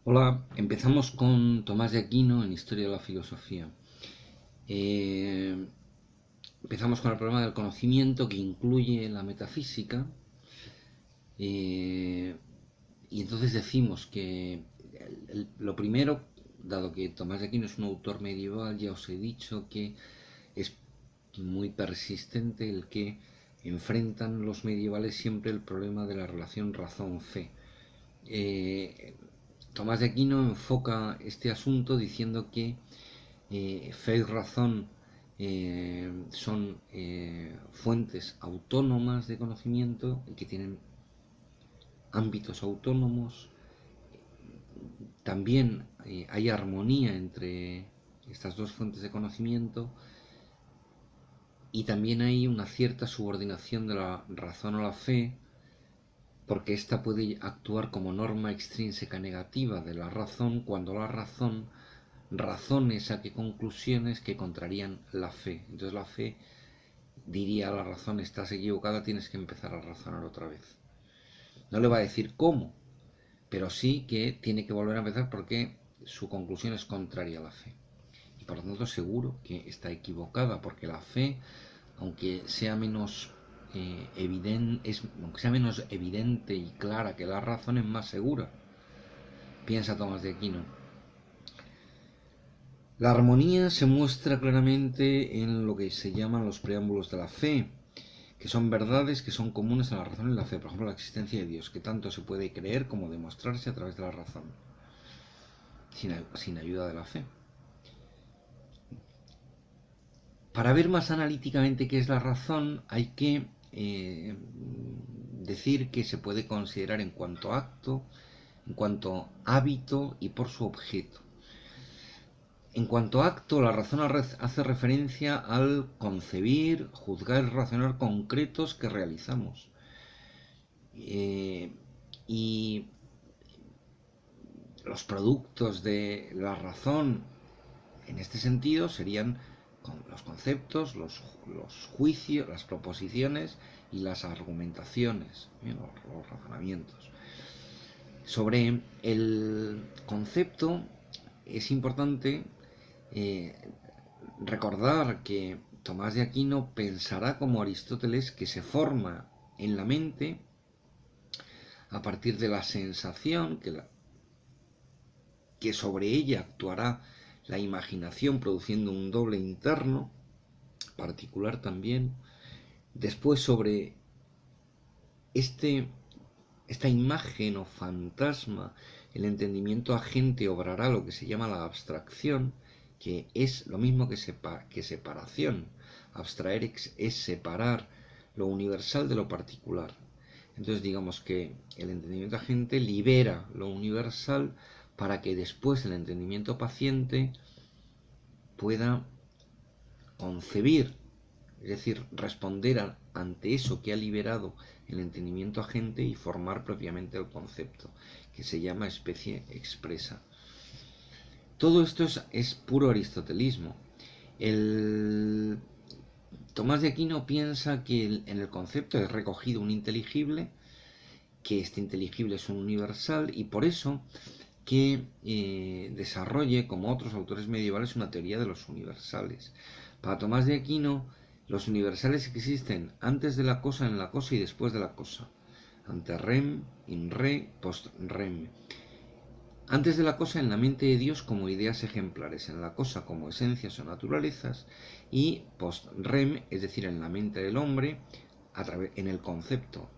Hola, empezamos con Tomás de Aquino en Historia de la Filosofía. Eh, Empezamos con el problema del conocimiento que incluye la metafísica eh, y entonces decimos que lo primero, dado que Tomás de Aquino es un autor medieval, ya os he dicho que es muy persistente el que enfrentan los medievales siempre el problema de la relación razón-fe. Eh, Tomás de Aquino enfoca este asunto diciendo que fe y razón son fuentes autónomas de conocimiento y que tienen ámbitos autónomos. También hay armonía entre estas dos fuentes de conocimiento y también hay una cierta subordinación de la razón a la fe porque ésta puede actuar como norma extrínseca negativa de la razón cuando la razón razone saque conclusiones que contrarían la fe. Entonces la fe diría a la razón: estás equivocada, tienes que empezar a razonar otra vez. No le va a decir cómo, pero sí que tiene que volver a empezar porque su conclusión es contraria a la fe. Y por lo tanto seguro que está equivocada, porque la fe, aunque sea menos aunque sea menos evidente y clara que la razón, es más segura, piensa Tomás de Aquino. La armonía se muestra claramente en lo que se llaman los preámbulos de la fe, que son verdades que son comunes a la razón y la fe. Por ejemplo, la existencia de Dios, que tanto se puede creer como demostrarse a través de la razón, sin ayuda de la fe. Para ver más analíticamente qué es la razón, hay que decir que se puede considerar en cuanto acto, en cuanto hábito y por su objeto. En cuanto a acto, la razón hace referencia al concebir, juzgar y razonar concretos que realizamos. Y los productos de la razón en este sentido serían los conceptos, los juicios, las proposiciones y las argumentaciones, los razonamientos. Sobre el concepto es importante eh, recordar que Tomás de Aquino pensará como Aristóteles, que se forma en la mente a partir de la sensación, que sobre ella actuará la imaginación produciendo un doble interno, particular también. Después sobre este, esta imagen o fantasma, el entendimiento agente obrará lo que se llama la abstracción, que es lo mismo que separación. Abstraer es separar lo universal de lo particular. Entonces digamos que el entendimiento agente libera lo universal para que después el entendimiento paciente pueda concebir, es decir, responder ante eso que ha liberado el entendimiento agente y formar propiamente el concepto, que se llama especie expresa. Todo esto es puro aristotelismo. El Tomás de Aquino piensa que en el concepto es recogido un inteligible, que este inteligible es un universal y por eso que desarrolle, como otros autores medievales, una teoría de los universales. Para Tomás de Aquino, los universales existen antes de la cosa, en la cosa y después de la cosa. Ante rem, in re, post rem. Antes de la cosa en la mente de Dios como ideas ejemplares, en la cosa como esencias o naturalezas, y post rem, es decir, en la mente del hombre, en el concepto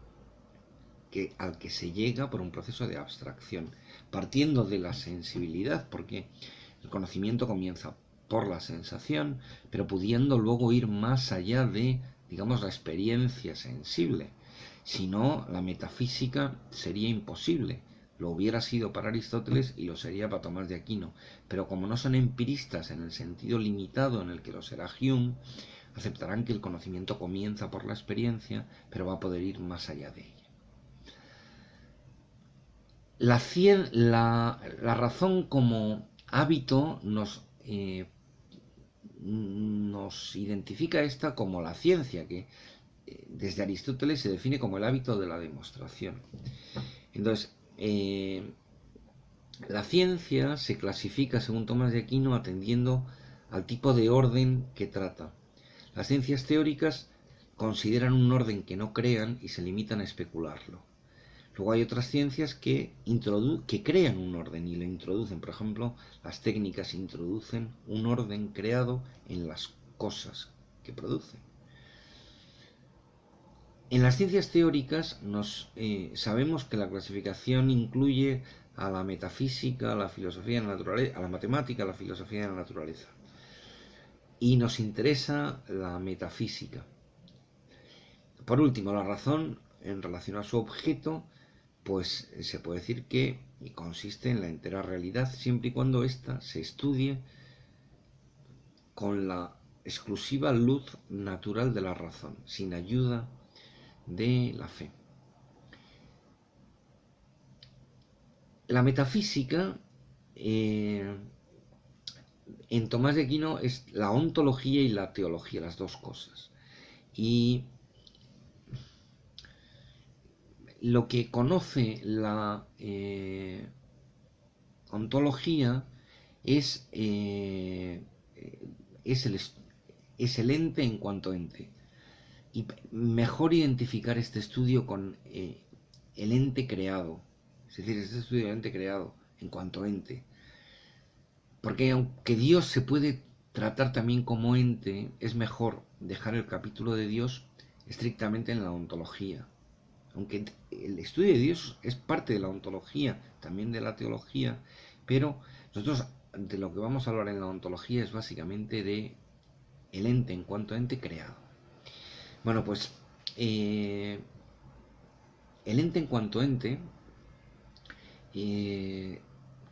al que se llega por un proceso de abstracción, partiendo de la sensibilidad, porque el conocimiento comienza por la sensación, pero pudiendo luego ir más allá de, digamos, la experiencia sensible. Si no, la metafísica sería imposible. Lo hubiera sido para Aristóteles y lo sería para Tomás de Aquino. Pero como no son empiristas en el sentido limitado en el que lo será Hume, aceptarán que el conocimiento comienza por la experiencia, pero va a poder ir más allá de ella. La razón como hábito nos identifica esta como la ciencia, que desde Aristóteles se define como el hábito de la demostración. Entonces, La ciencia se clasifica, según Tomás de Aquino, atendiendo al tipo de orden que trata. Las ciencias teóricas consideran un orden que no crean y se limitan a especularlo. Luego hay otras ciencias que crean un orden y lo introducen. Por ejemplo, las técnicas introducen un orden creado en las cosas que producen. En las ciencias teóricas sabemos que la clasificación incluye a la metafísica, a la filosofía de la naturaleza, a la matemática, a la filosofía de la naturaleza. Y nos interesa la metafísica. Por último, la razón en relación a su objeto, pues se puede decir que consiste en la entera realidad siempre y cuando ésta se estudie con la exclusiva luz natural de la razón, sin ayuda de la fe. La metafísica en Tomás de Aquino es la ontología y la teología, las dos cosas. Y lo que conoce la ontología es el ente en cuanto ente. Y mejor identificar este estudio con el ente creado, es decir, este estudio del ente creado en cuanto ente. Porque aunque Dios se puede tratar también como ente, es mejor dejar el capítulo de Dios estrictamente en la ontología. Aunque el estudio de Dios es parte de la ontología, también de la teología, pero nosotros de lo que vamos a hablar en la ontología es básicamente de el ente en cuanto ente creado. Bueno, pues el ente en cuanto ente que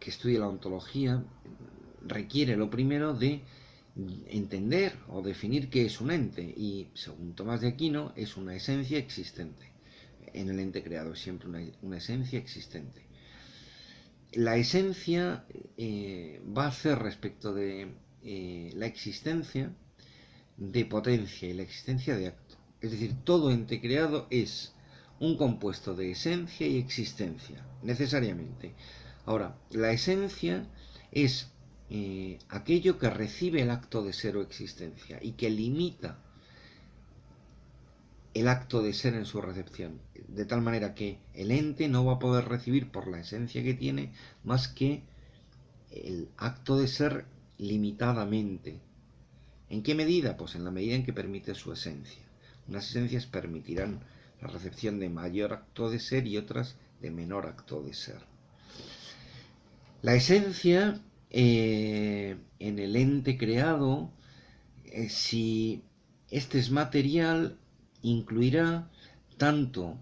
estudia la ontología requiere lo primero de entender o definir qué es un ente, y según Tomás de Aquino es una esencia existente. En el ente creado es siempre una esencia existente. La esencia va a hacer respecto de la existencia de potencia y la existencia de acto. Es decir, todo ente creado es un compuesto de esencia y existencia, necesariamente. Ahora, la esencia es aquello que recibe el acto de ser o existencia y que limita el acto de ser en su recepción, de tal manera que el ente no va a poder recibir por la esencia que tiene más que el acto de ser limitadamente. ¿En qué medida? Pues en la medida en que permite su esencia. Unas esencias permitirán la recepción de mayor acto de ser y otras de menor acto de ser. La esencia en el ente creado, si este es material, incluirá tanto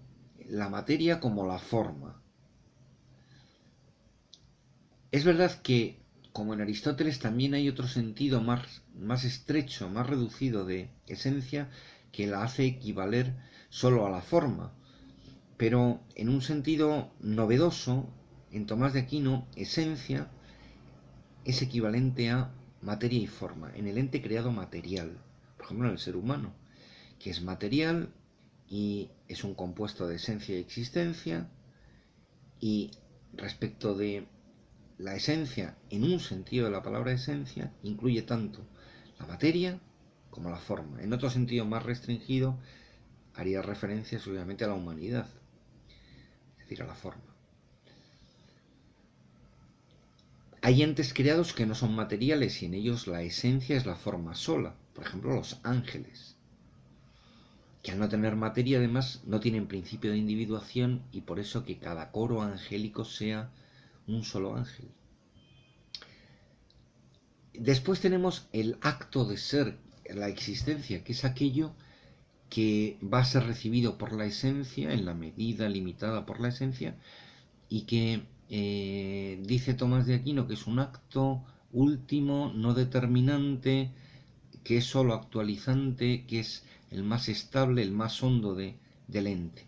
la materia como la forma. Es verdad que, como en Aristóteles, también hay otro sentido más estrecho, más reducido de esencia, que la hace equivaler solo a la forma. Pero en un sentido novedoso, en Tomás de Aquino, esencia es equivalente a materia y forma, en el ente creado material, por ejemplo en el ser humano, que es material y es un compuesto de esencia y existencia, y respecto de la esencia, en un sentido de la palabra esencia, incluye tanto la materia como la forma. En otro sentido más restringido, haría referencia obviamente a la humanidad, es decir, a la forma. Hay entes creados que no son materiales y en ellos la esencia es la forma sola. Por ejemplo, los ángeles, que al no tener materia además no tienen principio de individuación y por eso que cada coro angélico sea un solo ángel. Después tenemos el acto de ser, la existencia, que es aquello que va a ser recibido por la esencia en la medida limitada por la esencia y que dice Tomás de Aquino que es un acto último, no determinante, que es solo actualizante, que es el más estable, el más hondo del ente.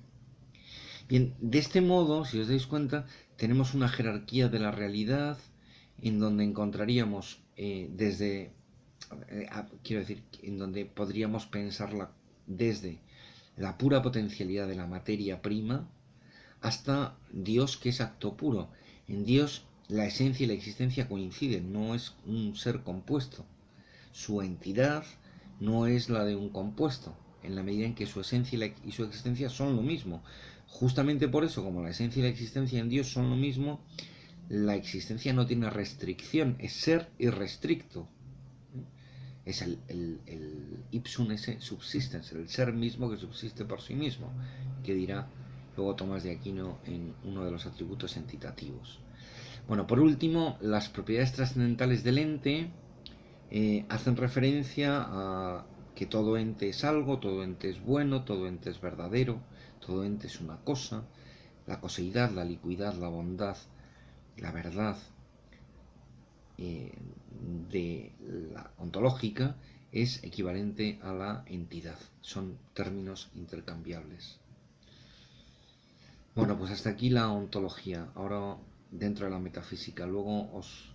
Bien, de este modo, si os dais cuenta, tenemos una jerarquía de la realidad en donde encontraríamos quiero decir, en donde podríamos pensarla desde la pura potencialidad de la materia prima hasta Dios, que es acto puro. En Dios la esencia y la existencia coinciden, no es un ser compuesto. Su entidad no es la de un compuesto, en la medida en que su esencia y su existencia son lo mismo. Justamente por eso, como la esencia y la existencia en Dios son lo mismo, la existencia no tiene restricción, es ser irrestricto. Es el ipsum esse subsistens, el ser mismo que subsiste por sí mismo, que dirá luego Tomás de Aquino en uno de los atributos entitativos. Bueno, por último, las propiedades trascendentales del ente hacen referencia a que todo ente es algo, todo ente es bueno, todo ente es verdadero, todo ente es una cosa, la coseidad, la licuidad, la bondad, la verdad de la ontológica es equivalente a la entidad. Son términos intercambiables. Bueno, pues hasta aquí la ontología. Ahora dentro de la metafísica. Luego os...